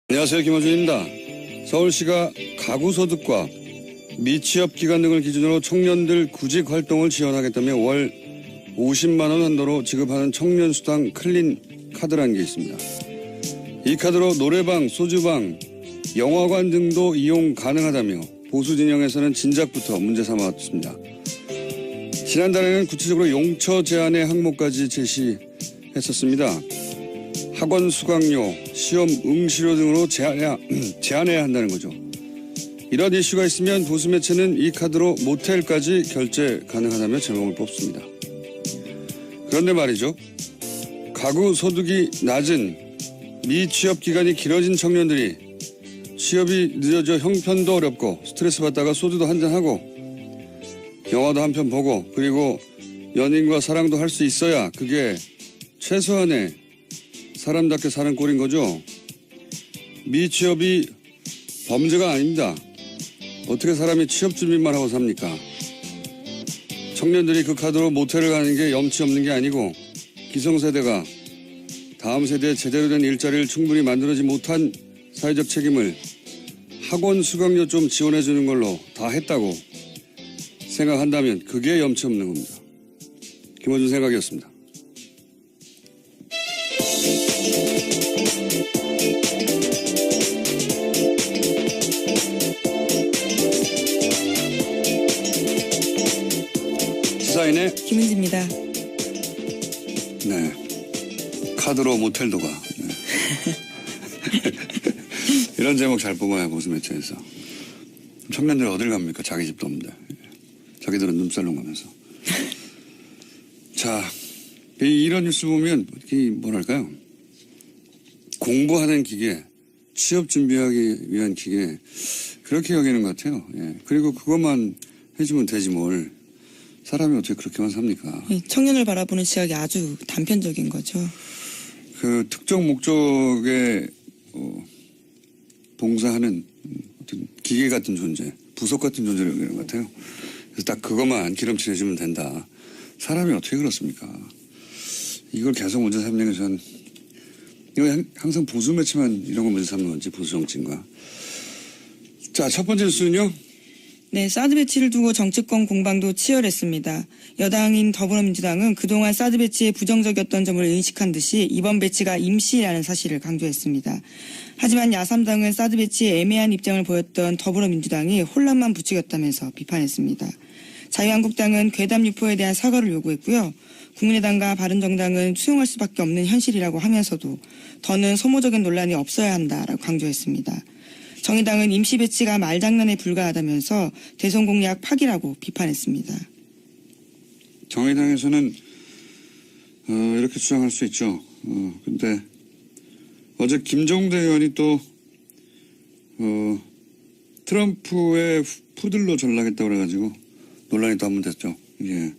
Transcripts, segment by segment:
안녕하세요. 김호준입니다. 서울시가 가구소득과 미취업 기간 등을 기준으로 청년들 구직 활동을 지원하겠다며 월 50만 원 한도로 지급하는 청년수당 클린 카드라는 게 있습니다. 이 카드로 노래방, 소주방, 영화관 등도 이용 가능하다며 보수 진영에서는 진작부터 문제 삼아왔습니다. 지난달에는 구체적으로 용처 제한의 항목까지 제시했었습니다. 학원 수강료, 시험 응시료 등으로 제한해야 한다는 거죠. 이런 이슈가 있으면 보수 매체는 이 카드로 모텔까지 결제 가능하다며 제목을 뽑습니다. 그런데 말이죠. 가구 소득이 낮은 미취업 기간이 길어진 청년들이 취업이 늦어져 형편도 어렵고 스트레스 받다가 소주도 한잔하고 영화도 한 편 보고 그리고 연인과 사랑도 할 수 있어야 그게 최소한의 사람답게 사는 꼴인 거죠. 미취업이 범죄가 아닙니다. 어떻게 사람이 취업 준비만 하고 삽니까? 청년들이 그 카드로 모텔을 가는 게 염치 없는 게 아니고 기성세대가 다음 세대에 제대로 된 일자리를 충분히 만들어지 못한 사회적 책임을 학원 수강료 좀 지원해 주는 걸로 다 했다고 생각한다면 그게 염치 없는 겁니다. 김호준 생각이었습니다. 시사인의 김은지입니다. 네. 카드로 모텔도 가. 네. 이런 제목 잘 뽑아요, 보수 매체에서. 청년들 어딜 갑니까? 자기 집도 없는데. 자기들은 눈살롱 가면서. 자, 이런 뉴스 보면, 뭐랄까요. 공부하는 기계, 취업 준비하기 위한 기계, 그렇게 여기는 것 같아요. 예. 그리고 그것만 해주면 되지 뭘. 사람이 어떻게 그렇게만 삽니까? 청년을 바라보는 시각이 아주 단편적인 거죠. 그 특정 목적에 봉사하는 어떤 기계 같은 존재, 부속 같은 존재를 여기는 것 같아요. 그래서 딱 그것만 기름칠해주면 된다. 사람이 어떻게 그렇습니까? 이걸 계속 문제 삼는 게 전 이거 항상 보수 매체만 이런 거 문제 삼는 건지 보수 정치인가. 자, 첫 번째 뉴스는요. 네, 사드 배치를 두고 정치권 공방도 치열했습니다. 여당인 더불어민주당은 그동안 사드 배치에 부정적이었던 점을 인식한 듯이 이번 배치가 임시라는 사실을 강조했습니다. 하지만 야3당은 사드 배치에 애매한 입장을 보였던 더불어민주당이 혼란만 부추겼다면서 비판했습니다. 자유한국당은 괴담 유포에 대한 사과를 요구했고요. 국민의당과 바른정당은 수용할 수밖에 없는 현실이라고 하면서도 더는 소모적인 논란이 없어야 한다라고 강조했습니다. 정의당은 임시 배치가 말장난에 불과하다면서 대선 공약 파기라고 비판했습니다. 정의당에서는 이렇게 주장할 수 있죠. 근데 어제 김종대 의원이 또 트럼프의 푸들로 전락했다고 그래가지고 논란이 또 한 번 됐죠. 예.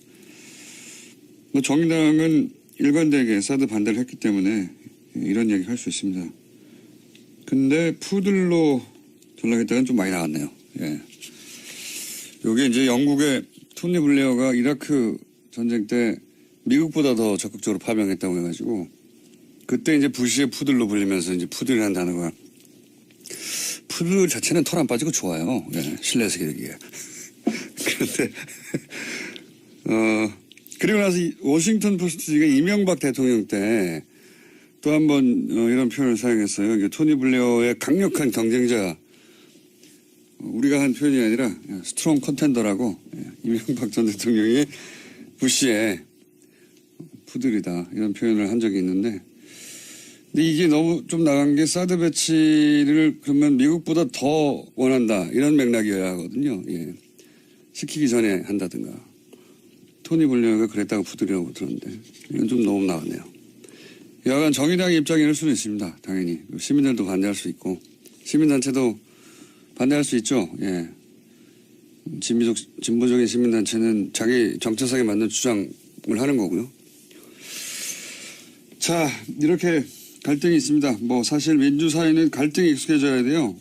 뭐 정의당은 일관되게 사드 반대를 했기 때문에 이런 얘기 할 수 있습니다. 근데 푸들로 전락했다는 좀 많이 나왔네요. 예. 요게 이제 영국의 토니 블레어가 이라크 전쟁 때 미국보다 더 적극적으로 파병했다고 해가지고 그때 이제 부시의 푸들로 불리면서 이제 푸들이라는 단어가 푸들 자체는 털 안 빠지고 좋아요. 예. 실내에서 기르기에. 그런데 그리고 나서 워싱턴 포스트지가 이명박 대통령 때 또 한 번 이런 표현을 사용했어요. 이게 토니 블레어의 강력한 경쟁자, 우리가 한 표현이 아니라 스트롱 컨텐더라고 이명박 전 대통령이 부시의 푸들이다 이런 표현을 한 적이 있는데, 근데 이게 너무 좀 나간 게 사드 배치를 그러면 미국보다 더 원한다 이런 맥락이어야 하거든요. 예. 시키기 전에 한다든가. 토니 블레어가 그랬다고 푸들이라고 들었는데 이건 좀 너무 나갔네요. 여하간 정의당의 입장일 수는 있습니다. 당연히. 시민들도 반대할 수 있고 시민단체도 반대할 수 있죠. 예. 진보적인 시민단체는 자기 정체성에 맞는 주장을 하는 거고요. 자, 이렇게 갈등이 있습니다. 뭐 사실 민주사회는 갈등이 익숙해져야 돼요.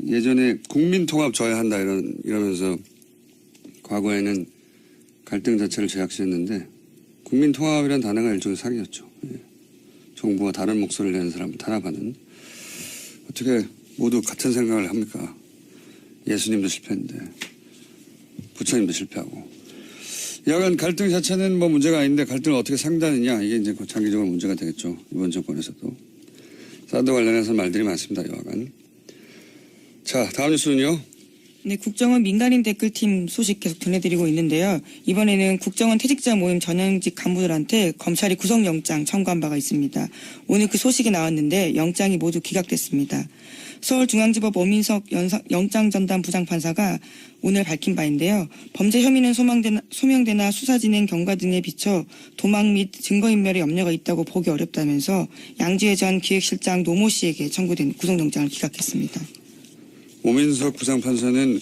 예전에 국민통합 져야 한다 이러면서 과거에는 갈등 자체를 제약시했는데 국민통합이라는 단어가 일종의 사기였죠. 예. 정부와 다른 목소리를 내는 사람을 탄압하는. 어떻게 모두 같은 생각을 합니까? 예수님도 실패했는데 부처님도 실패하고. 여간 갈등 자체는 뭐 문제가 아닌데 갈등을 어떻게 상대하느냐, 이게 이제 장기적으로 문제가 되겠죠. 이번 정권에서도. 사드 관련해서 말들이 많습니다. 여하간. 자, 다음 뉴스는요. 네, 국정원 민간인 댓글팀 소식 계속 전해드리고 있는데요. 이번에는 국정원 퇴직자 모임 전현직 간부들한테 검찰이 구속영장 청구한 바가 있습니다. 오늘 그 소식이 나왔는데 영장이 모두 기각됐습니다. 서울중앙지법 오민석 영장전담 부장판사가 오늘 밝힌 바인데요. 범죄 혐의는 소명되나 수사 진행 경과 등에 비춰 도망 및 증거인멸의 염려가 있다고 보기 어렵다면서 양지회 전 기획실장 노모 씨에게 청구된 구속영장을 기각했습니다. 오민석 부장판사는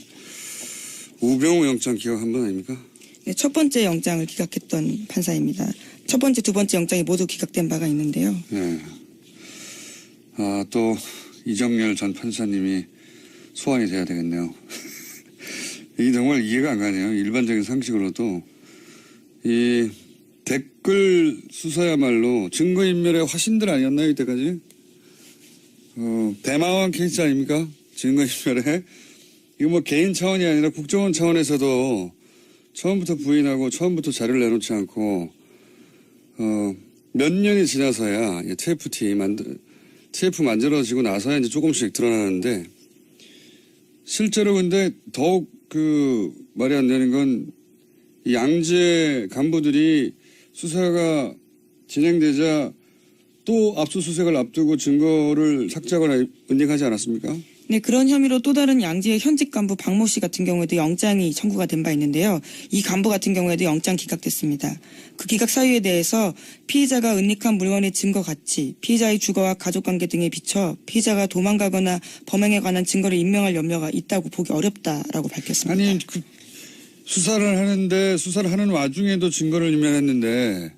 우병우 영장 기각한 분 아닙니까? 네, 첫 번째 영장을 기각했던 판사입니다. 첫 번째, 두 번째 영장이 모두 기각된 바가 있는데요. 네. 또 이정열 전 판사님이 소환이 돼야 되겠네요. 이게 정말 이해가 안 가네요. 일반적인 상식으로도 이 댓글 수사야말로 증거인멸의 화신들 아니었나요, 이때까지? 대마왕 케이스 아닙니까? 증거인멸에. 이거 뭐 개인 차원이 아니라 국정원 차원에서도 처음부터 부인하고 처음부터 자료를 내놓지 않고 몇 년이 지나서야 TF 만들어지고 나서야 이제 조금씩 드러나는데, 실제로 근데 더욱 말이 안 되는 건 이 양재 간부들이 수사가 진행되자 또 압수수색을 앞두고 증거를 삭제하거나 은닉하지 않았습니까? 네, 그런 혐의로 또 다른 양지의 현직 간부 박모 씨 같은 경우에도 영장이 청구가 된 바 있는데요. 이 간부 같은 경우에도 영장 기각됐습니다. 그 기각 사유에 대해서 피의자가 은닉한 물건의 증거 가치, 피의자의 주거와 가족관계 등에 비춰 피의자가 도망가거나 범행에 관한 증거를 인멸할 염려가 있다고 보기 어렵다라고 밝혔습니다. 아니, 수사를 하는 와중에도 증거를 인멸했는데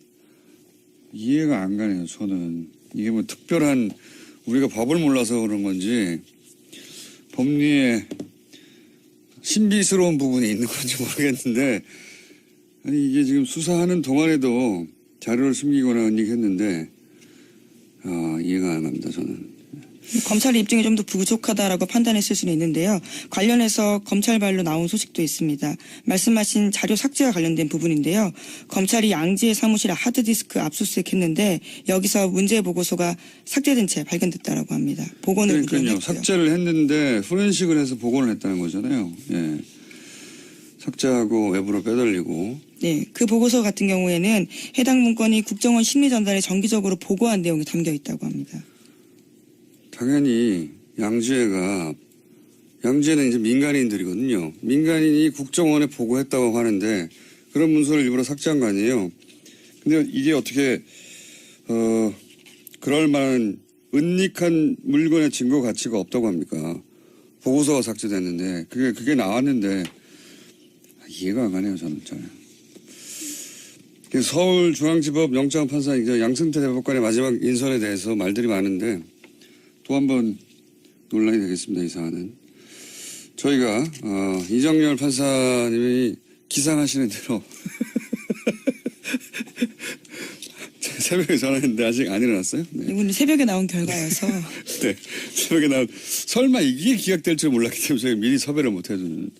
이해가 안 가네요. 저는 이게 뭐 특별한 우리가 법을 몰라서 그런 건지 법리에 신비스러운 부분이 있는 건지 모르겠는데, 아니 이게 지금 수사하는 동안에도 자료를 숨기거나 은닉했는데 이해가 안 갑니다. 저는. 검찰의 입증이 좀 더 부족하다라고 판단했을 수는 있는데요. 관련해서 검찰발로 나온 소식도 있습니다. 말씀하신 자료 삭제와 관련된 부분인데요. 검찰이 양지의 사무실에 하드디스크 압수수색했는데 여기서 문제 보고서가 삭제된 채 발견됐다라고 합니다. 복원을 그러니까요. 했고요. 삭제를 했는데 포렌식을 해서 복원을 했다는 거잖아요. 예. 삭제하고 외부로 빼돌리고. 네, 그 보고서 같은 경우에는 해당 문건이 국정원 심리 전달에 정기적으로 보고한 내용이 담겨 있다고 합니다. 당연히 양지회는 이제 민간인들이거든요. 민간인이 국정원에 보고했다고 하는데 그런 문서를 일부러 삭제한 거 아니에요. 근데 이게 어떻게 그럴 만한 은닉한 물건의 증거 가치가 없다고 합니까? 보고서가 삭제됐는데 그게 나왔는데 이해가 안 가네요. 저는 잘. 서울중앙지법 영장판사 양승태 대법관의 마지막 인선에 대해서 말들이 많은데 또 한 번 논란이 되겠습니다. 이 사안은. 저희가 이정열 판사님이 기상하시는 대로 새벽에 전화했는데 아직 안 일어났어요? 네. 이분은 새벽에 나온 결과여서. 네, 새벽에 나온. 설마 이게 기각될 줄 몰랐기 때문에 저희가 미리 섭외를 못 해주는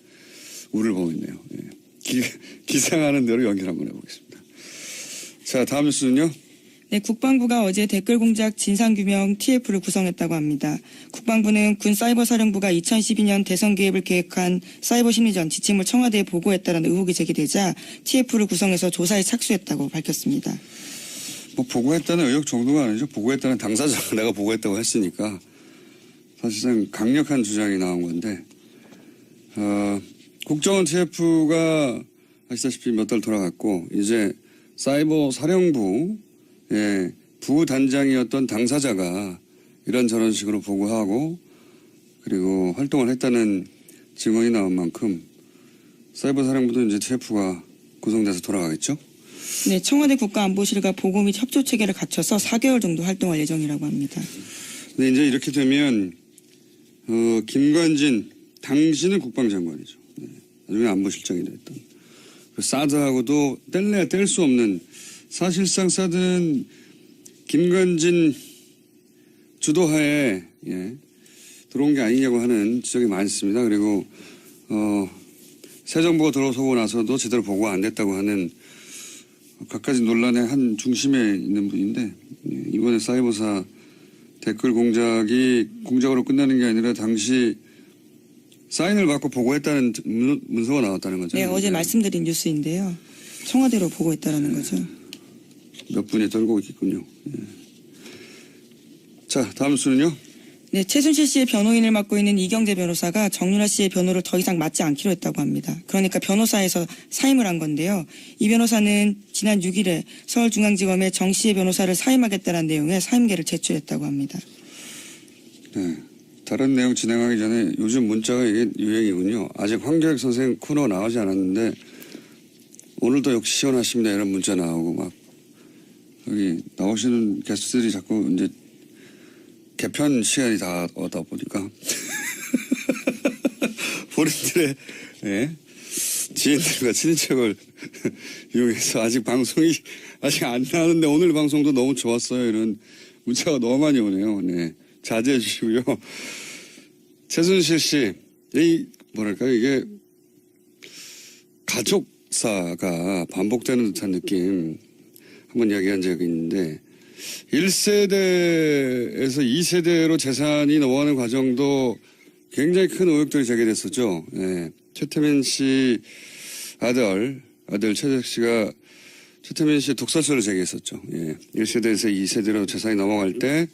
우를 보고 있네요. 네. 기상하는 대로 연결 한번 해보겠습니다. 자, 다음 뉴스는요. 네, 국방부가 어제 댓글 공작 진상규명 TF를 구성했다고 합니다. 국방부는 군사이버사령부가 2012년 대선 개입을 계획한 사이버 심리전 지침을 청와대에 보고했다는 의혹이 제기되자 TF를 구성해서 조사에 착수했다고 밝혔습니다. 뭐 보고했다는 의혹 정도가 아니죠. 보고했다는 당사자가 내가 보고했다고 했으니까 사실상 강력한 주장이 나온 건데, 국정원 TF가 아시다시피 몇 달 돌아갔고 이제 사이버 사령부 부단장이었던 당사자가 이런저런 식으로 보고하고 그리고 활동을 했다는 증언이 나온 만큼 사이버 사령부도 이제 TF가 구성돼서 돌아가겠죠? 네, 청와대 국가안보실과 보고 및 협조 체계를 갖춰서 4개월 정도 활동할 예정이라고 합니다. 근데 이제 이렇게 되면 김관진 당신은 국방장관이죠. 네, 나중에 안보실장이 됐던. 사드하고도 뗄래야 뗄 수 없는, 사실상 사드는 김건진 주도하에 들어온 게 아니냐고 하는 지적이 많습니다. 그리고 새 정부가 들어서고 나서도 제대로 보고가 안 됐다고 하는 갖가지 논란의 한 중심에 있는 분인데 이번에 사이버사 댓글 공작으로 끝나는 게 아니라 당시 사인을 받고 보고했다는 문서가 나왔다는 거죠. 네, 어제 말씀드린 뉴스인데요. 청와대로 보고했다라는 거죠. 몇 분이 떨고 있겠군요. 자, 다음 수는요. 네, 최순실 씨의 변호인을 맡고 있는 이경재 변호사가 정유라 씨의 변호를 더 이상 맡지 않기로 했다고 합니다. 그러니까 변호사에서 사임을 한 건데요. 이 변호사는 지난 6일에 서울중앙지검에 정 씨의 변호사를 사임하겠다는 내용의 사임계를 제출했다고 합니다. 네. 다른 내용 진행하기 전에 요즘 문자가 이게 유행이군요. 아직 황교익 선생 코너 나오지 않았는데 오늘도 역시 시원하십니다. 이런 문자 나오고 막 여기 나오시는 게스트들이 자꾸 이제 개편 시간이 다 오다 보니까 본인들의 지인들과 친인척을 이용해서 아직 방송이 아직 안 나오는데 오늘 방송도 너무 좋았어요. 이런 문자가 너무 많이 오네요. 네. 자제해 주시고요. 최순실 씨, 뭐랄까요, 이게 가족사가 반복되는 듯한 느낌 한번 이야기한 적이 있는데 1세대에서 2세대로 재산이 넘어가는 과정도 굉장히 큰 의혹들이 제기됐었죠. 최태민 씨 아들 최재석 씨가 최태민 씨의 독설서를 제기했었죠. 1세대에서 2세대로 재산이 넘어갈 때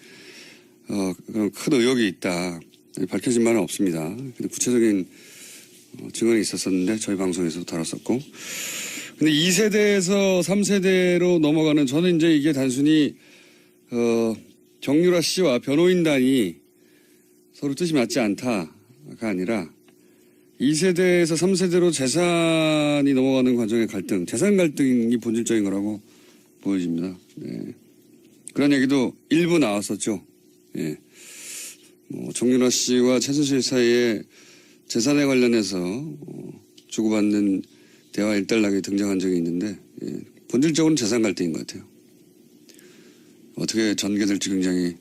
그런 큰 의혹이 있다. 밝혀진 바는 없습니다. 근데 구체적인 증언이 있었었는데 저희 방송에서도 다뤘었고. 근데 2세대에서 3세대로 넘어가는 저는 이제 이게 단순히 정유라 씨와 변호인단이 서로 뜻이 맞지 않다가 아니라 2세대에서 3세대로 재산이 넘어가는 과정의 갈등, 재산 갈등이 본질적인 거라고 보여집니다. 그런 얘기도 일부 나왔었죠. 정유라 씨와 최순실 사이에 재산에 관련해서 주고받는 대화 일단락이 등장한 적이 있는데 본질적으로는 재산 갈등인 것 같아요. 어떻게 전개될지 굉장히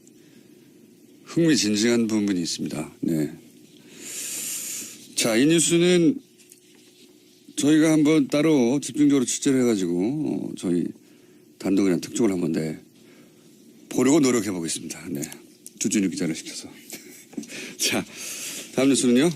흥미진진한 부분이 있습니다. 네. 자, 이 뉴스는 저희가 한번 따로 집중적으로 취재를 해가지고 저희 단독이나 특종을 한번 보려고 노력해 보겠습니다. 네. 주진우 기자를 시켜서. 자, 다음 뉴스는요.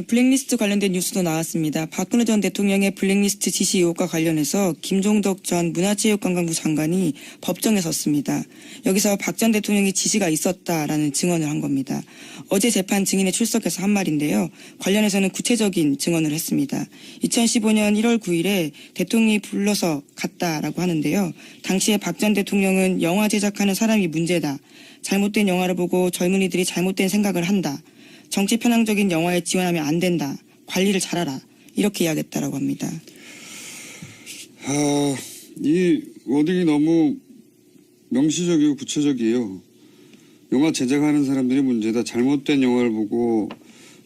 블랙리스트 관련된 뉴스도 나왔습니다. 박근혜 전 대통령의 블랙리스트 지시 의혹과 관련해서 김종덕 전 문화체육관광부 장관이 법정에 섰습니다. 여기서 박 전 대통령이 지시가 있었다라는 증언을 한 겁니다. 어제 재판 증인에 출석해서 한 말인데요. 관련해서는 구체적인 증언을 했습니다. 2015년 1월 9일에 대통령이 불러서 갔다라고 하는데요. 당시에 박 전 대통령은 영화 제작하는 사람이 문제다. 잘못된 영화를 보고 젊은이들이 잘못된 생각을 한다. 정치 편향적인 영화에 지원하면 안 된다. 관리를 잘하라. 이렇게 이야기했다라고 합니다. 이 워딩이 너무 명시적이고 구체적이에요. 영화 제작하는 사람들이 문제다. 잘못된 영화를 보고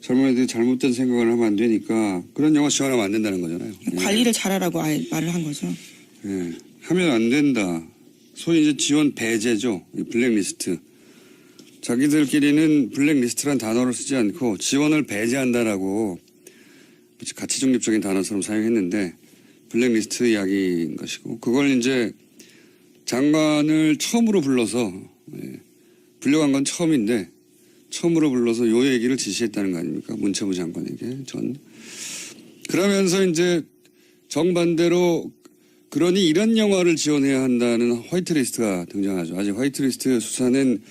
젊은이들이 잘못된 생각을 하면 안 되니까 그런 영화 지원하면 안 된다는 거잖아요. 관리를 잘하라고 아예 말을 한 거죠. 하면 안 된다. 소위 이제 지원 배제죠. 블랙리스트. 자기들끼리는 블랙리스트란 단어를 쓰지 않고 지원을 배제한다라고 가치 중립적인 단어처럼 사용했는데 블랙리스트 이야기인 것이고 그걸 이제 장관을 처음으로 불러서 불려간 건 처음인데 처음으로 불러서 요 얘기를 지시했다는 거 아닙니까? 문체부 장관에게 그러면서 이제 정반대로 그러니 이런 영화를 지원해야 한다는 화이트리스트가 등장하죠. 아직 화이트리스트 수사는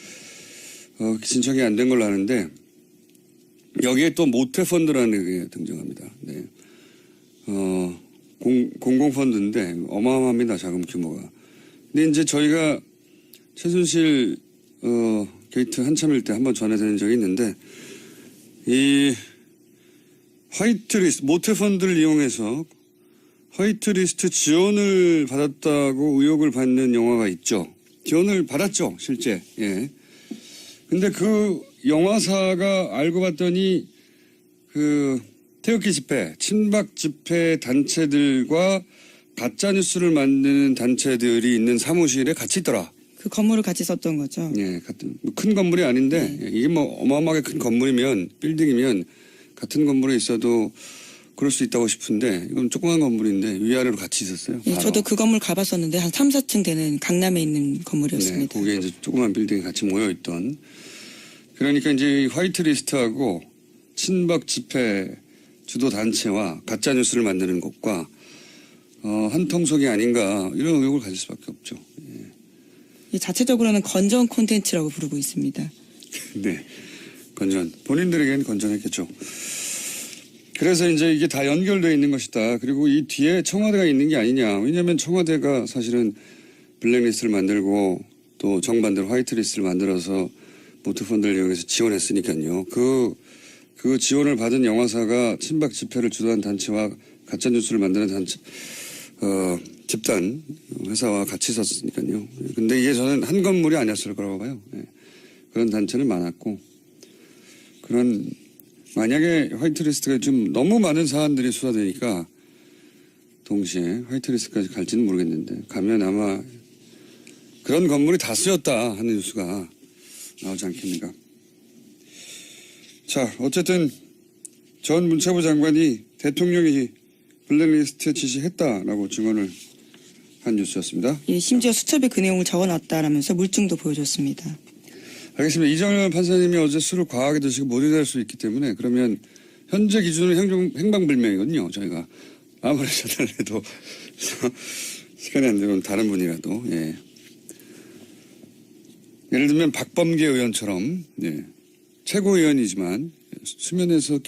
신청이 안 된 걸로 아는데 여기에 또 모태펀드라는 게 등장합니다. 네. 공공펀드인데 어마어마합니다. 자금 규모가. 근데 이제 저희가 최순실 게이트 한참일 때 한번 전해드린 적이 있는데 이 화이트리스트 모태펀드를 이용해서 화이트리스트 지원을 받았다고 의혹을 받는 영화가 있죠. 지원을 받았죠. 실제. 근데 그 영화사가 알고 봤더니 그 태극기 집회, 친박 집회 단체들과 가짜뉴스를 만드는 단체들이 있는 사무실에 같이 있더라. 그 건물을 같이 썼던 거죠. 예, 같은 큰 건물이 아닌데 이게 뭐 어마어마하게 큰 건물이면 빌딩이면 같은 건물에 있어도 그럴 수 있다고 싶은데 이건 조그만 건물인데 위아래로 같이 있었어요. 예, 바로. 저도 그 건물 가봤었는데 한 3, 4층 되는 강남에 있는 네, 건물이었습니다. 거기에 이제 조그만 빌딩이 같이 모여 있던. 그러니까 이제 이 화이트리스트하고 친박 집회 주도 단체와 가짜 뉴스를 만드는 것과 한 통속이 아닌가 이런 의혹을 가질 수밖에 없죠. 이 자체적으로는 건전 콘텐츠라고 부르고 있습니다. 네, 건전 본인들에게는 건전했겠죠. 그래서 이제 이게 다 연결되어 있는 것이다. 그리고 이 뒤에 청와대가 있는 게 아니냐. 왜냐하면 청와대가 사실은 블랙리스트를 만들고 또 정반대로 화이트리스트를 만들어서 모트펀드를 이용해서 지원했으니까요. 그 지원을 받은 영화사가 친박 집회를 주도한 단체와 가짜뉴스를 만드는 단체, 집단 회사와 같이 있었으니까요. 근데 이게 저는 한 건물이 아니었을 거라고 봐요. 예. 그런 단체는 많았고 만약에 화이트리스트가 좀 너무 많은 사안들이 수사되니까 동시에 화이트리스트까지 갈지는 모르겠는데 가면 아마 그런 건물이 다 쓰였다 하는 뉴스가 나오지 않겠는가. 자, 어쨌든 전 문체부 장관이 대통령이 블랙리스트 지시했다라고 증언을 한 뉴스였습니다. 예, 심지어 수첩에 그 내용을 적어놨다라면서 물증도 보여줬습니다. 알겠습니다. 이정현 판사님이 어제 술을 과하게 드시고 못 일어날 수 있기 때문에 그러면 현재 기준으로 행방불명이거든요. 저희가 아무리 전화를 해도 시간이 안 되면 다른 분이라도 예. 예를 들면 박범계 의원처럼 예. 최고위원이지만 수면에서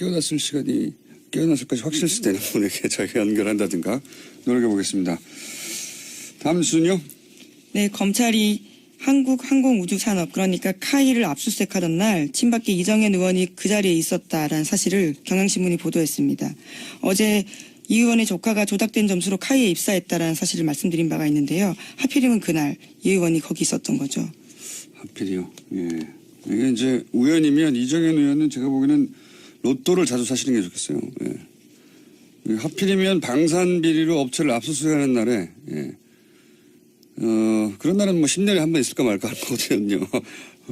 깨어났을까지 확실시되는 분에게 저희가 연결한다든가 노력해 보겠습니다. 다음 순요. 네, 검찰이 한국항공우주산업 그러니까 카이를 압수수색하던 날 친박계 이정현 의원이 그 자리에 있었다라는 사실을 경향신문이 보도했습니다. 어제 이 의원의 조카가 조작된 점수로 카이에 입사했다라는 사실을 말씀드린 바가 있는데요. 하필이면 그날 이 의원이 거기 있었던 거죠. 하필이요. 예. 이게 이제 우연이면 이정현 의원은 제가 보기에는 로또를 자주 사시는 게 좋겠어요. 예. 하필이면 방산 비리로 업체를 압수수색하는 날에 예. 그런 날은 뭐 10년에 한 번 있을까 말까 하는 거거든요.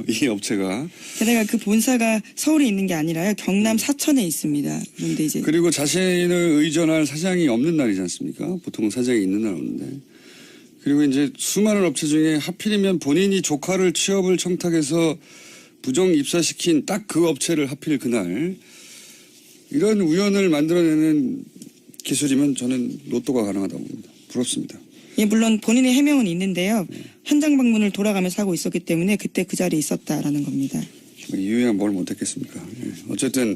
이 업체가. 게다가 그 본사가 서울에 있는 게 아니라요. 경남 사천에 있습니다. 그런데 이제. 그리고 자신을 의존할 사장이 없는 날이지 않습니까? 보통은 사장이 있는 날 없는데. 그리고 이제 수많은 업체 중에 하필이면 본인이 조카를 취업을 청탁해서 부정 입사시킨 딱 그 업체를 하필 그날 이런 우연을 만들어내는 기술이면 저는 로또가 가능하다고 봅니다. 부럽습니다. 예, 물론 본인의 해명은 있는데요. 현장 방문을 돌아가면서 하고 있었기 때문에 그때 그 자리에 있었다라는 겁니다. 이유야 뭘 못했겠습니까? 예. 어쨌든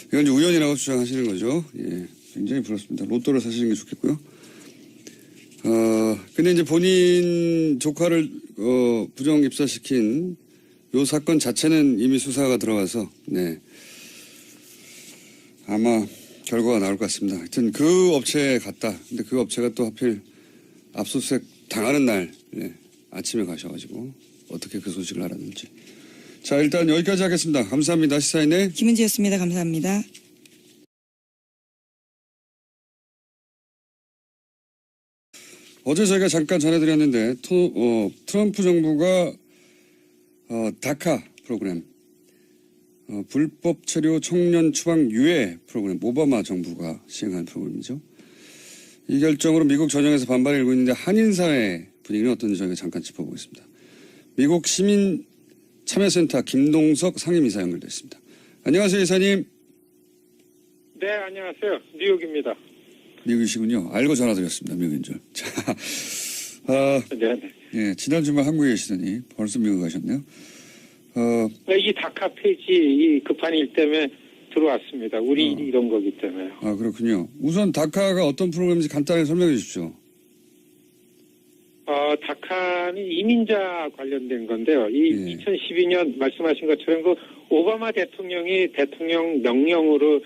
이건 이제 우연이라고 주장하시는 거죠. 예. 굉장히 부럽습니다. 로또를 사시는 게 좋겠고요. 근데 이제 본인 조카를 부정 입사시킨 요 사건 자체는 이미 수사가 들어가서 네. 아마 결과가 나올 것 같습니다. 하여튼 그 업체에 갔다. 근데 그 업체가 또 하필 압수수색 당하는 날 네. 아침에 가셔가지고 어떻게 그 소식을 알았는지. 자, 일단 여기까지 하겠습니다. 감사합니다. 시사인의 김은지였습니다. 감사합니다. 어제 저희가 잠깐 전해드렸는데 트럼프 정부가 다카 프로그램 불법 체류 청년 추방 유예 프로그램 오바마 정부가 시행한 프로그램이죠. 이 결정으로 미국 전역에서 반발이 일고 있는데 한인사회 분위기는 어떤지 저희가 잠깐 짚어보겠습니다. 미국 시민참여센터 김동석 상임이사 연결됐습니다. 안녕하세요, 이사님. 네, 안녕하세요. 뉴욕입니다. 미국이시군요. 알고 전화드렸습니다. 미국인 줄. 자, 네. 예, 지난 주말 한국에 계시더니 벌써 미국 가셨네요. 이 다카 폐지 이 급한 일 때문에 들어왔습니다. 우리 일이 이런 거기 때문에요. 아, 그렇군요. 우선 다카가 어떤 프로그램인지 간단히 설명해 주십시오. 다카는 이민자 관련된 건데요. 이 2012년 말씀하신 것처럼 그 오바마 대통령이 대통령 명령으로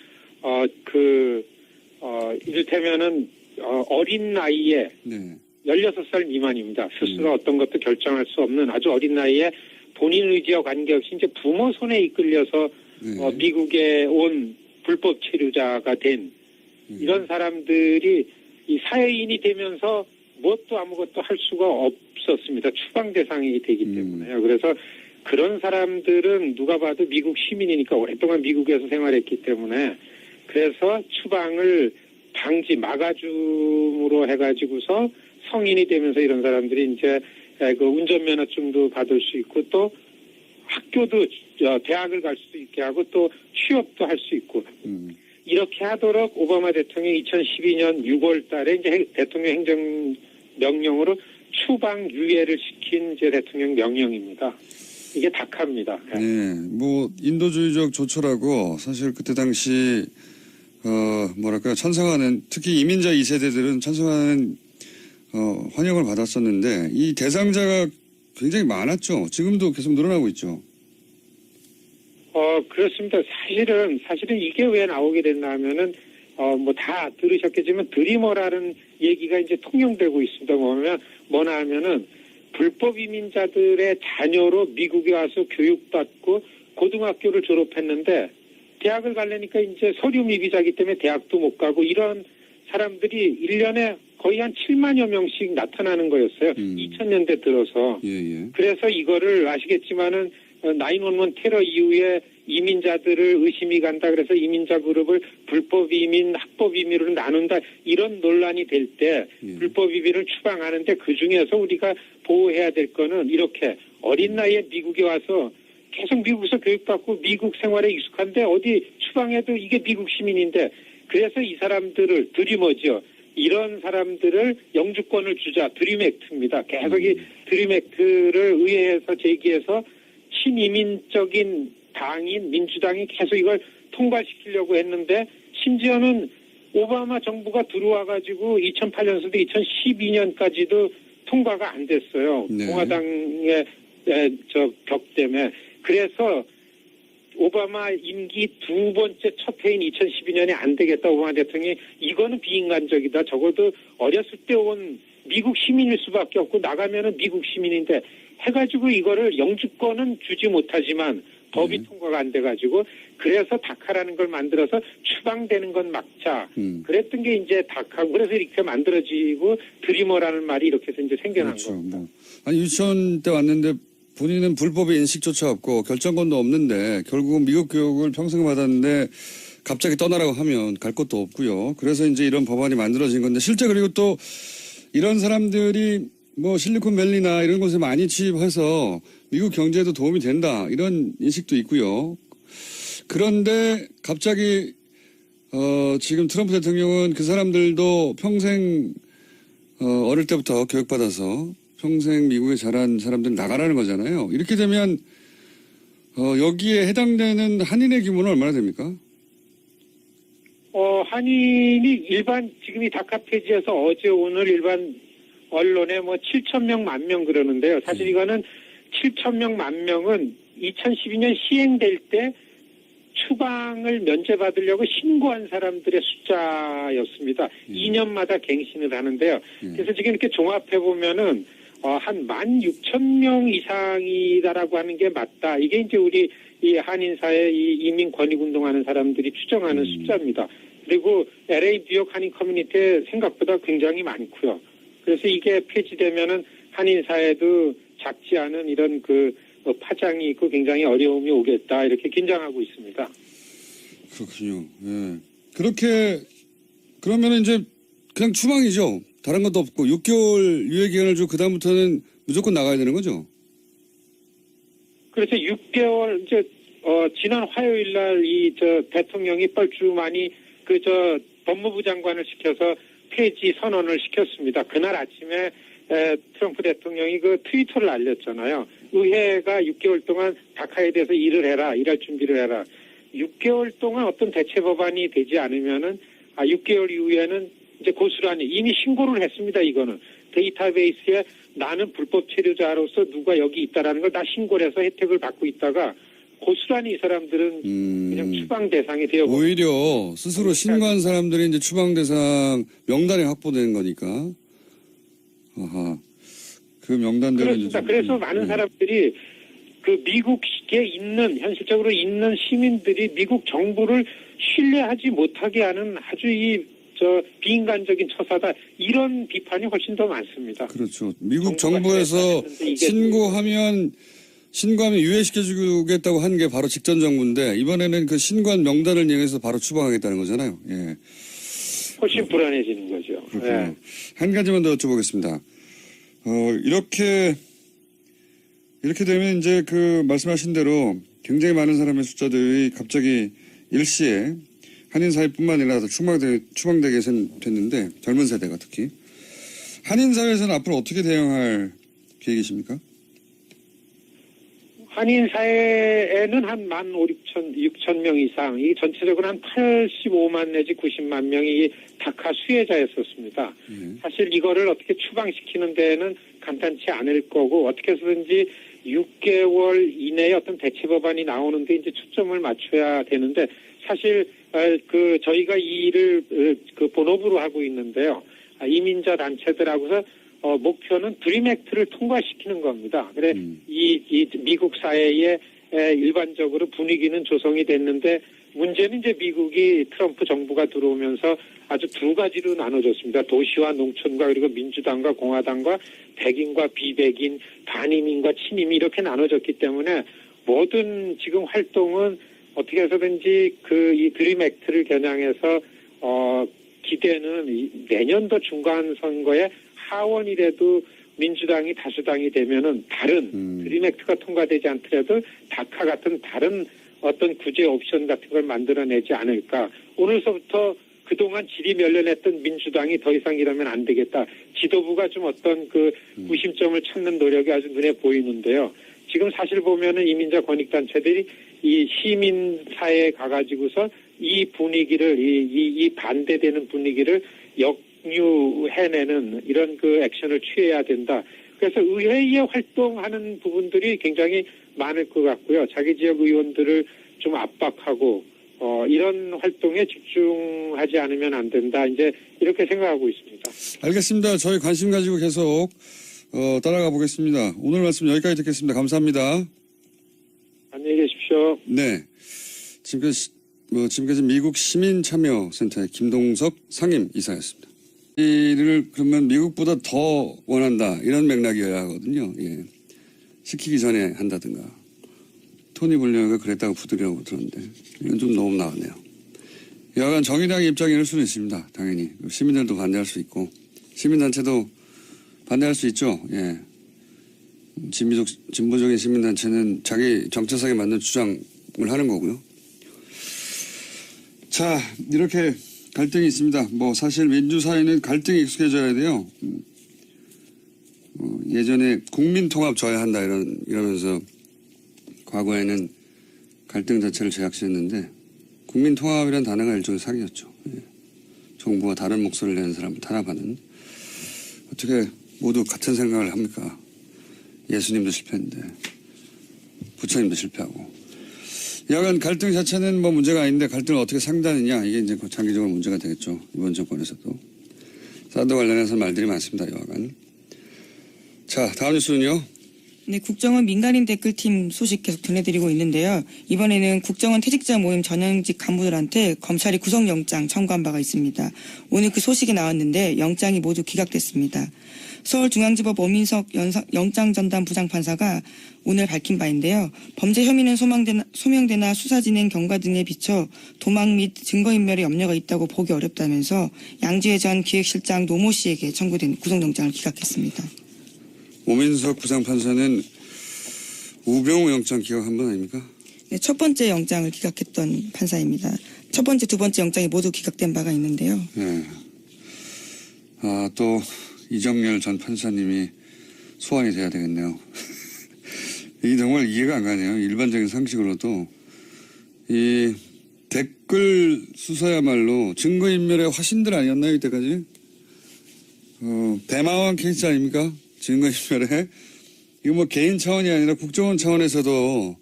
이를테면은 어린 나이에 네. 16살 미만입니다. 스스로 어떤 것도 결정할 수 없는 아주 어린 나이에 본인 의지와 관계없이 이제 부모 손에 이끌려서 네. 미국에 온 불법 체류자가 된 이런 사람들이 이 사회인이 되면서 무엇도 아무것도 할 수가 없었습니다. 추방 대상이 되기 때문에요. 그래서 그런 사람들은 누가 봐도 미국 시민이니까 오랫동안 미국에서 생활했기 때문에 그래서 추방을 막아줌으로 해가지고서 성인이 되면서 이런 사람들이 이제 그 운전면허증도 받을 수 있고 또 학교도 대학을 갈 수도 있게 하고 또 취업도 할 수 있고 이렇게 하도록 오바마 대통령이 2012년 6월 달에 이제 대통령 행정 명령으로 추방 유예를 시킨 이제 대통령 명령입니다. 이게 다카입니다. 네, 뭐 인도주의적 조처라고 사실 그때 당시 뭐랄까요 찬성하는 특히 이민자 2세대들은 찬성하는 환영을 받았었는데 이 대상자가 굉장히 많았죠. 지금도 계속 늘어나고 있죠. 그렇습니다. 사실은 이게 왜 나오게 됐나 하면은, 뭐 다 들으셨겠지만 드리머라는 얘기가 이제 통용되고 있습니다. 뭐나 하면은 불법 이민자들의 자녀로 미국에 와서 교육받고 고등학교를 졸업했는데 대학을 가려니까 이제 서류 미비자기 때문에 대학도 못 가고 이런 사람들이 1년에 거의 한 7만여 명씩 나타나는 거였어요. 2000년대 들어서. 예. 그래서 이거를 아시겠지만은 911 테러 이후에 이민자들을 의심이 간다. 그래서 이민자 그룹을 불법 이민, 합법 이민으로 나눈다. 이런 논란이 될 때 불법 이민을 추방하는데 그중에서 우리가 보호해야 될 거는 이렇게 어린 나이에 미국에 와서 계속 미국에서 교육받고 미국 생활에 익숙한데 어디 추방해도 이게 미국 시민인데 그래서 이 사람들을 드리머죠. 이런 사람들을 영주권을 주자. 드림 액트입니다. 계속 이 드림 액트를 의회에서 제기해서 친이민적인 당인 민주당이 계속 이걸 통과시키려고 했는데 심지어는 오바마 정부가 들어와가지고 2008년부터 2012년까지도 통과가 안 됐어요. 네. 공화당의 벽 때문에. 그래서 오바마 임기 두 번째 첫 해인 2012년에 안 되겠다. 오바마 대통령이 이거는 비인간적이다. 적어도 어렸을 때 온 미국 시민일 수밖에 없고 나가면은 미국 시민인데 해가지고 이거를 영주권은 주지 못하지만 법이 통과가 안 돼가지고 그래서 다카라는 걸 만들어서 추방되는 건 막자. 그랬던 게 이제 다카고 그래서 이렇게 만들어지고 드리머라는 말이 이렇게 해서 이제 생겨난 그렇죠. 겁니다. 아니 유치원 때 왔는데 본인은 불법의 인식조차 없고 결정권도 없는데 결국은 미국 교육을 평생 받았는데 갑자기 떠나라고 하면 갈 곳도 없고요. 그래서 이제 이런 법안이 만들어진 건데 실제 그리고 또 이런 사람들이 뭐 실리콘밸리나 이런 곳에 많이 취입해서 미국 경제에도 도움이 된다 이런 인식도 있고요. 그런데 갑자기 지금 트럼프 대통령은 그 사람들도 평생 어릴 때부터 교육받아서 평생 미국에 자란 사람들 나가라는 거잖아요. 이렇게 되면 여기에 해당되는 한인의 규모는 얼마나 됩니까? 한인이 지금 이 다카 폐지에서 어제 오늘 일반 언론에 뭐 7,000명, 10,000명 그러는데요. 사실 이거는 7,000명, 10,000명은 2012년 시행될 때 추방을 면제받으려고 신고한 사람들의 숫자였습니다. 2년마다 갱신을 하는데요. 그래서 지금 이렇게 종합해보면은, 한 16,000명 이상이다라고 하는 게 맞다. 이게 이제 우리 이 한인사회 이 이민 권익운동하는 사람들이 추정하는 숫자입니다. 그리고 LA 뉴욕 한인 커뮤니티에 생각보다 굉장히 많고요. 그래서 이게 폐지되면은 한인사회도 작지 않은 이런 파장이 있고 굉장히 어려움이 오겠다. 이렇게 긴장하고 있습니다. 그렇군요. 예. 그러면은 이제 그냥 추방이죠. 다른 것도 없고 6개월 유예 기간을 주고 그다음부터는 무조건 나가야 되는 거죠? 그래서 6개월 이제 지난 화요일 날 대통령이 뻘쭘하니 법무부 장관을 시켜서 폐지 선언을 시켰습니다. 그날 아침에 트럼프 대통령이 트위터를 알렸잖아요. 의회가 6개월 동안 다카에 대해서 일할 준비를 해라. 6개월 동안 어떤 대체 법안이 되지 않으면은 6개월 이후에는 이제 고스란히 이미 신고를 했습니다. 이거는 데이터베이스에 나는 불법 체류자로서 누가 여기 있다라는 걸 다 신고를 해서 혜택을 받고 있다가 고스란히 이 사람들은 그냥 추방 대상이 되어 오히려 스스로 신고한 사람들이 이제 추방 대상 명단에 확보되는 거니까. 아하. 그 명단대로 그렇습니다. 그래서 많은 사람들이 미국에 현실적으로 있는 시민들이 미국 정부를 신뢰하지 못하게 하는 아주 비인간적인 처사다 이런 비판이 훨씬 더 많습니다. 그렇죠. 미국 정부가 정부에서 잘했는데 이게 신고하면 유예시켜주겠다고 한 게 바로 직전 정부인데 이번에는 그 신고한 명단을 이용해서 바로 추방하겠다는 거잖아요. 예. 훨씬 불안해지는 거죠. 그렇군요. 예. 한 가지만 더 여쭤보겠습니다. 이렇게 되면 이제 그 말씀하신 대로 굉장히 많은 사람의 숫자들이 갑자기 일시에 한인 사회뿐만 아니라 추방되게 됐는데 젊은 세대가 특히 한인 사회에서는 앞으로 어떻게 대응할 계획이십니까? 한인 사회에는 한 15,6천 명 이상, 이 전체적으로 한 85만 내지 90만 명이 다카 수혜자였었습니다. 사실 이거를 어떻게 추방시키는 데는 간단치 않을 거고 어떻게 해서든지 6개월 이내에 어떤 대체 법안이 나오는데 이제 초점을 맞춰야 되는데 사실 저희가 이 일을 그 본업으로 하고 있는데요. 이민자 단체들하고서 목표는 드림 액트를 통과시키는 겁니다. 그래 이 미국 사회에 일반적으로 분위기는 조성이 됐는데 문제는 이제 미국이 트럼프 정부가 들어오면서 아주 두 가지로 나눠졌습니다. 도시와 농촌과 그리고 민주당과 공화당과 백인과 비백인, 반이민과 친이민 이렇게 나눠졌기 때문에 모든 지금 활동은 어떻게 해서든지 이 드림 액트를 겨냥해서 기대는 내년도 중간 선거에 하원이라도 민주당이 다수당이 되면은 다른 드림 액트가 통과되지 않더라도 다카 같은 다른 어떤 구제 옵션 같은 걸 만들어내지 않을까. 오늘서부터 그동안 질이 멸련했던 민주당이 더 이상 이러면 안 되겠다. 지도부가 좀 어떤 구심점을 찾는 노력이 아주 눈에 보이는데요. 지금 사실 보면은 이민자 권익단체들이 이 시민사회에 가가지고서 이 분위기를, 이 반대되는 분위기를 역류해내는 이런 액션을 취해야 된다. 그래서 의회에 활동하는 부분들이 굉장히 많을 것 같고요. 자기 지역 의원들을 좀 압박하고, 이런 활동에 집중하지 않으면 안 된다. 이제 이렇게 생각하고 있습니다. 알겠습니다. 저희 관심 가지고 계속 따라가 보겠습니다. 오늘 말씀 여기까지 듣겠습니다. 감사합니다. 안녕히 계십시오. 네. 지금까지 미국 시민참여센터의 김동석 상임 이사였습니다. 이를 그러면 미국보다 더 원한다. 이런 맥락이어야 하거든요. 예. 시키기 전에 한다든가. 토니 블레어가 그랬다고 부드러워 들었는데 이건 좀 너무 나왔네요. 여하간 정의당의 입장일 수는 있습니다. 당연히. 시민들도 반대할 수 있고 시민단체도 반대할 수 있죠. 예. 진보적인 시민단체는 자기 정체성에 맞는 주장을 하는 거고요. 자, 이렇게 갈등이 있습니다. 사실 민주사회는 갈등이 익숙해져야 돼요. 예전에 국민통합 져야 한다 이러면서 과거에는 갈등 자체를 제약시했는데 국민통합이라는 단어가 일종의 사기였죠. 예. 정부와 다른 목소리를 내는 사람을 탄압하는. 어떻게 모두 같은 생각을 합니까? 예수님도 실패했는데 부처님도 실패하고. 여하간 갈등 자체는 문제가 아닌데 갈등을 어떻게 상대하느냐 이게 이제 장기적으로 문제가 되겠죠. 이번 정권에서도. 사드 관련해서 말들이 많습니다. 여하간. 자, 다음 뉴스는요. 네, 국정원 민간인 댓글팀 소식 계속 전해드리고 있는데요. 이번에는 국정원 퇴직자 모임 전현직 간부들한테 검찰이 구속영장 청구한 바가 있습니다. 오늘 그 소식이 나왔는데 영장이 모두 기각됐습니다. 서울중앙지법 오민석 영장전담 부장판사가 오늘 밝힌 바인데요. 범죄 혐의는 소명되나 수사진행 경과 등에 비춰 도망 및 증거인멸의 염려가 있다고 보기 어렵다면서 양지회 전 기획실장 노모 씨에게 청구된 구속영장을 기각했습니다. 오민석 부장판사는 우병우 영장 기각한 분 아닙니까? 네, 첫 번째 영장을 기각했던 판사입니다. 첫 번째, 두 번째 영장이 모두 기각된 바가 있는데요. 네. 또 이정열 전 판사님이 소환이 돼야 되겠네요. 이게 정말 이해가 안 가네요. 일반적인 상식으로도 이 댓글 수사야말로 증거인멸의 화신들 아니었나요 이때까지? 대마왕 케이스 아닙니까? 증거인멸에 이거 개인 차원이 아니라 국정원 차원에서도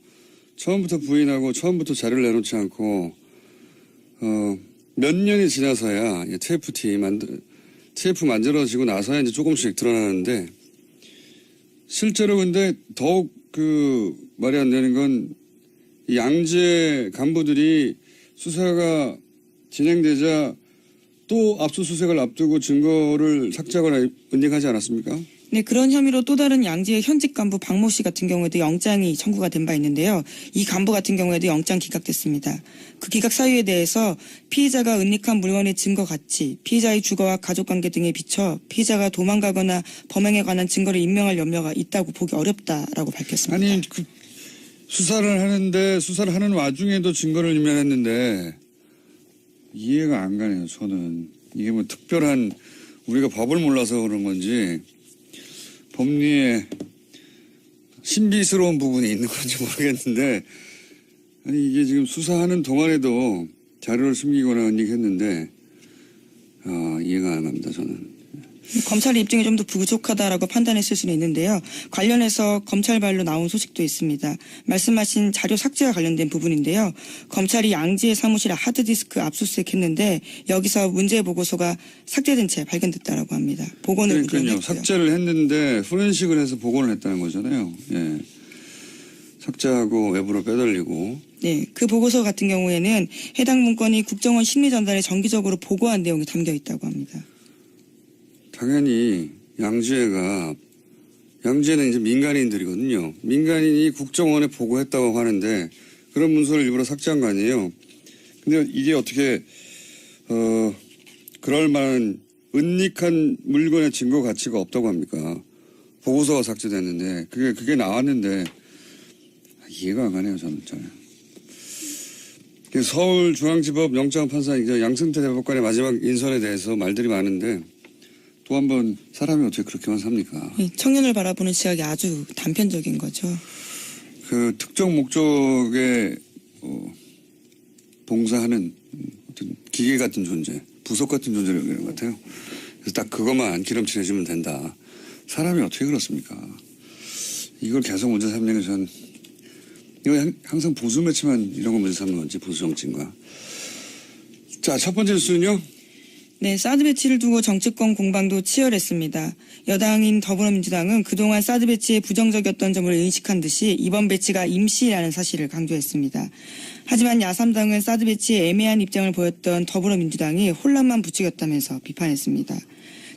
처음부터 부인하고 처음부터 자료를 내놓지 않고 몇 년이 지나서야 TF 만들어지고 나서야 이제 조금씩 드러나는데 실제로 근데 더욱 말이 안 되는 건 이 양재 간부들이 수사가 진행되자 또 압수수색을 앞두고 증거를 삭제하거나 은닉하지 않았습니까? 네, 그런 혐의로 또 다른 양지의 현직 간부 박모 씨 같은 경우에도 영장이 청구가 된 바 있는데요. 이 간부 같은 경우에도 영장 기각됐습니다. 그 기각 사유에 대해서 피의자가 은닉한 물건의 증거 가치, 피의자의 주거와 가족관계 등에 비춰 피의자가 도망가거나 범행에 관한 증거를 인멸할 염려가 있다고 보기 어렵다라고 밝혔습니다. 아니 그 수사를 하는 와중에도 증거를 인멸했는데 이해가 안 가네요. 저는 이게 뭐 특별한 우리가 법을 몰라서 그런 건지 법리에 신비스러운 부분이 있는 건지 모르겠는데 아니 이게 지금 수사하는 동안에도 자료를 숨기거나 은닉했는데 이해가 안 갑니다. 저는. 검찰의 입증이 좀 더 부족하다라고 판단했을 수는 있는데요. 관련해서 검찰발로 나온 소식도 있습니다. 말씀하신 자료 삭제와 관련된 부분인데요. 검찰이 양지의 사무실에 하드디스크 압수수색했는데 여기서 문제 보고서가 삭제된 채 발견됐다라고 합니다. 복원을 그러니까요. 무리했고요. 삭제를 했는데 포렌식을 해서 복원을 했다는 거잖아요. 예. 삭제하고 외부로 빼돌리고. 네, 그 보고서 같은 경우에는 해당 문건이 국정원 심리전단에 정기적으로 보고한 내용이 담겨 있다고 합니다. 당연히 양지는 이제 민간인들이거든요. 민간인이 국정원에 보고했다고 하는데 그런 문서를 일부러 삭제한 거 아니에요. 근데 이게 어떻게 그럴 만한 은닉한 물건의 증거 가치가 없다고 합니까? 보고서가 삭제됐는데 그게 나왔는데 이해가 안 가네요. 저는. 서울중앙지법 영장판사 양승태 대법관의 마지막 인선에 대해서 말들이 많은데 또 한 번 사람이 어떻게 그렇게만 삽니까? 청년을 바라보는 시각이 아주 단편적인 거죠. 그 특정 목적에 봉사하는 어떤 기계 같은 존재, 부속 같은 존재를 여기는 것 같아요. 그래서 딱 그것만 기름칠해주면 된다. 사람이 어떻게 그렇습니까? 이걸 계속 문제 삼는 게 전 이거 항상 보수 매체만 이런 거 문제 삼는 건지 보수 정치인가. 자, 첫 번째 뉴스는요. 네, 사드 배치를 두고 정치권 공방도 치열했습니다. 여당인 더불어민주당은 그동안 사드 배치에 부정적이었던 점을 인식한 듯이 이번 배치가 임시라는 사실을 강조했습니다. 하지만 야3당은 사드 배치에 애매한 입장을 보였던 더불어민주당이 혼란만 부추겼다면서 비판했습니다.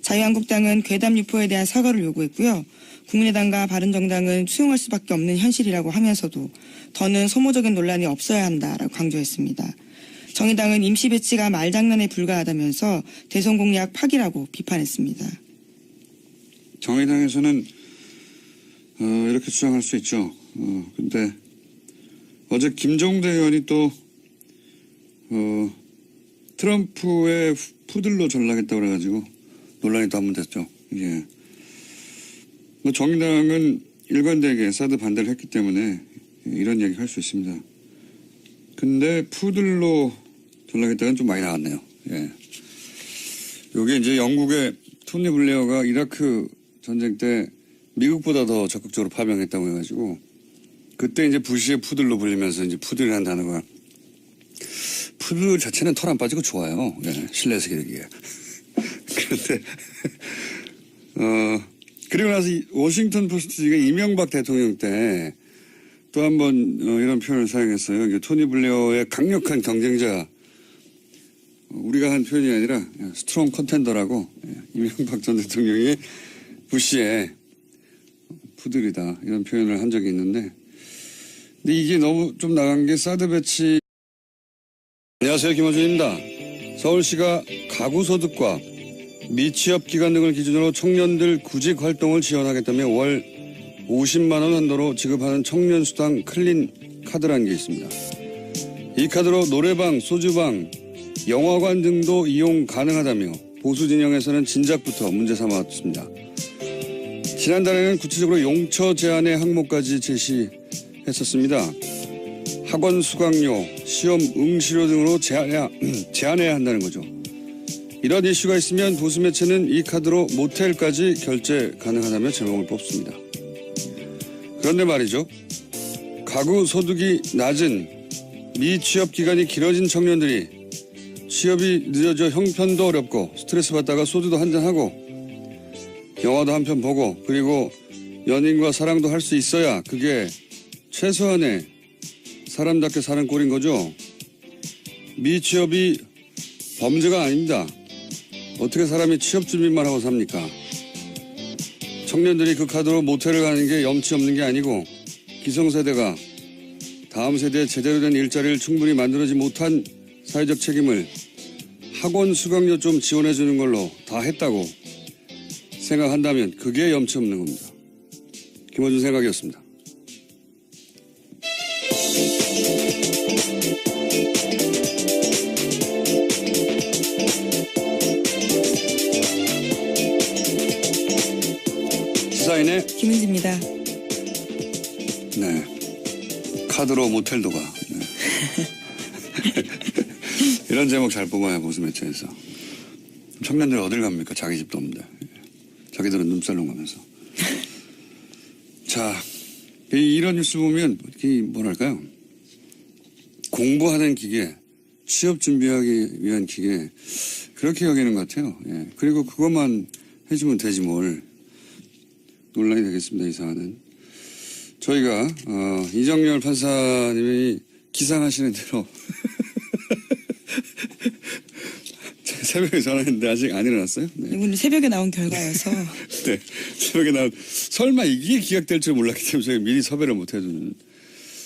자유한국당은 괴담 유포에 대한 사과를 요구했고요. 국민의당과 바른정당은 수용할 수밖에 없는 현실이라고 하면서도 더는 소모적인 논란이 없어야 한다라고 강조했습니다. 정의당은 임시 배치가 말장난에 불과하다면서 대선 공약 파기라고 비판했습니다. 정의당에서는 이렇게 주장할 수 있죠. 근데 어제 김종대 의원이 또 트럼프의 푸들로 전락했다고 그래가지고 논란이 또 한 번 됐죠. 예. 뭐 정의당은 일관되게 사드 반대를 했기 때문에 이런 얘기 할 수 있습니다. 근데 푸들로 전락했다는 좀 많이 나왔네요. 예. 요게 이제 영국의 토니 블레어가 이라크 전쟁 때 미국보다 더 적극적으로 파병했다고 해가지고 그때 이제 부시의 푸들로 불리면서 이제 푸들이라는 단어가 푸들 자체는 털 안 빠지고 좋아요. 예. 실내에서 기르기에. 그런데 그리고 나서 워싱턴 포스트가 이명박 대통령 때 또 한 번 이런 표현을 사용했어요. 이게 토니 블레어의 강력한 경쟁자, 우리가 한 표현이 아니라 스트롱 컨텐더라고 이명박 전 대통령이 부시의 푸들이다 이런 표현을 한 적이 있는데, 근데 이게 너무 좀 나간 게 사드 배치. 안녕하세요, 김호준입니다. 서울시가 가구 소득과 미취업 기간 등을 기준으로 청년들 구직 활동을 지원하겠다며 월 50만 원 한도로 지급하는 청년수당 클린 카드라는 게 있습니다. 이 카드로 노래방, 소주방, 영화관 등도 이용 가능하다며 보수 진영에서는 진작부터 문제 삼아왔습니다. 지난달에는 구체적으로 용처 제한의 항목까지 제시했었습니다. 학원 수강료, 시험 응시료 등으로 제한해야 한다는 거죠. 이런 이슈가 있으면 보수 매체는 이 카드로 모텔까지 결제 가능하다며 제목을 뽑습니다. 그런데 말이죠. 가구 소득이 낮은 미취업 기간이 길어진 청년들이 취업이 늦어져 형편도 어렵고 스트레스 받다가 소주도 한잔하고 영화도 한 편 보고 그리고 연인과 사랑도 할 수 있어야 그게 최소한의 사람답게 사는 꼴인 거죠. 미취업이 범죄가 아닙니다. 어떻게 사람이 취업 준비만 하고 삽니까? 청년들이 그 카드로 모텔을 가는 게 염치 없는 게 아니고 기성세대가 다음 세대에 제대로 된 일자리를 충분히 만들어지 못한 사회적 책임을 학원 수강료 좀 지원해 주는 걸로 다 했다고 생각한다면 그게 염치 없는 겁니다. 김어준 생각이었습니다. 시사인의 김은지입니다. 네. 카드로 모텔도 가. 네. 이런 제목 잘 뽑아야 보수 매체에서. 청년들 어딜 갑니까? 자기 집도 없는데. 자기들은 눈살롱 가면서. 자, 이런 뉴스 보면 뭐랄까요? 공부하는 기계, 취업 준비하기 위한 기계 그렇게 여기는 것 같아요. 예. 그리고 그것만 해주면 되지 뭘. 논란이 되겠습니다. 이 사안은. 저희가 이정열 판사님이 기상하시는 대로 새벽에 전화했는데 아직 안 일어났어요? 네. 이건 새벽에 나온 결과여서 네. 새벽에 나온 설마 이게 기각될 줄 몰랐기 때문에 저희가 미리 섭외를 못 해주는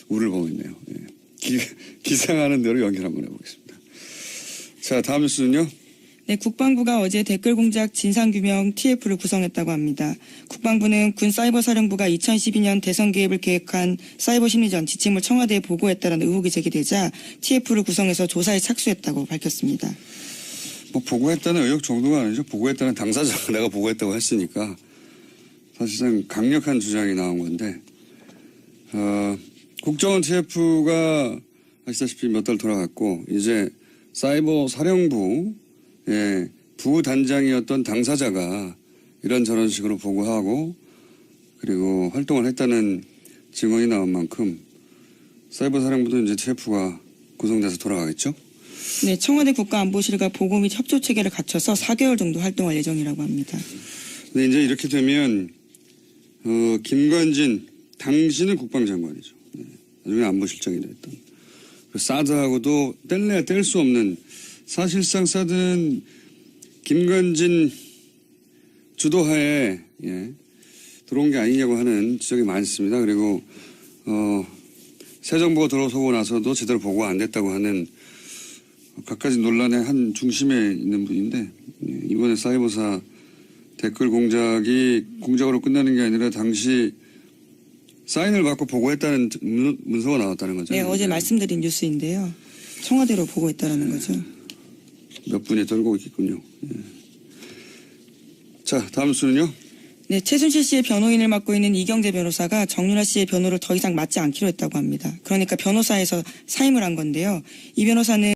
우를 보고 있네요. 예. 기상하는 대로 연결 한번 해보겠습니다. 자, 다음 뉴스는요. 네, 국방부가 어제 댓글 공작 진상규명 TF를 구성했다고 합니다. 국방부는 군사이버사령부가 2012년 대선 개입을 계획한 사이버 심리전 지침을 청와대에 보고했다는 의혹이 제기되자 TF를 구성해서 조사에 착수했다고 밝혔습니다. 뭐 보고했다는 의혹 정도가 아니죠. 보고했다는 당사자가 내가 보고했다고 했으니까 사실상 강력한 주장이 나온 건데 국정원 TF가 아시다시피 몇 달 돌아갔고 이제 사이버 사령부 부단장이었던 당사자가 이런저런 식으로 보고하고 그리고 활동을 했다는 증언이 나온 만큼 사이버 사령부도 이제 TF가 구성돼서 돌아가겠죠? 네, 청와대 국가안보실과 보고 및 협조 체계를 갖춰서 4개월 정도 활동할 예정이라고 합니다. 근데 이제 이렇게 되면 김관진 당신은 국방장관이죠. 네, 나중에 안보실장이 됐던. 사드하고도 뗄래야 뗄 수 없는 사실상 사드는 김관진 주도하에 들어온 게 아니냐고 하는 지적이 많습니다. 그리고 새 정부가 들어서고 나서도 제대로 보고가 안 됐다고 하는 갖가지 논란의 한 중심에 있는 분인데 이번에 사이버사 댓글 공작이 공작으로 끝나는 게 아니라 당시 사인을 받고 보고했다는 문서가 나왔다는 거죠. 네, 어제 말씀드린 뉴스인데요. 청와대로 보고했다는 거죠. 몇 분이 떨고 있겠군요. 예. 자, 다음 수는요. 네, 최순실 씨의 변호인을 맡고 있는 이경재 변호사가 정윤아 씨의 변호를 더 이상 맡지 않기로 했다고 합니다. 그러니까 변호사에서 사임을 한 건데요. 이 변호사는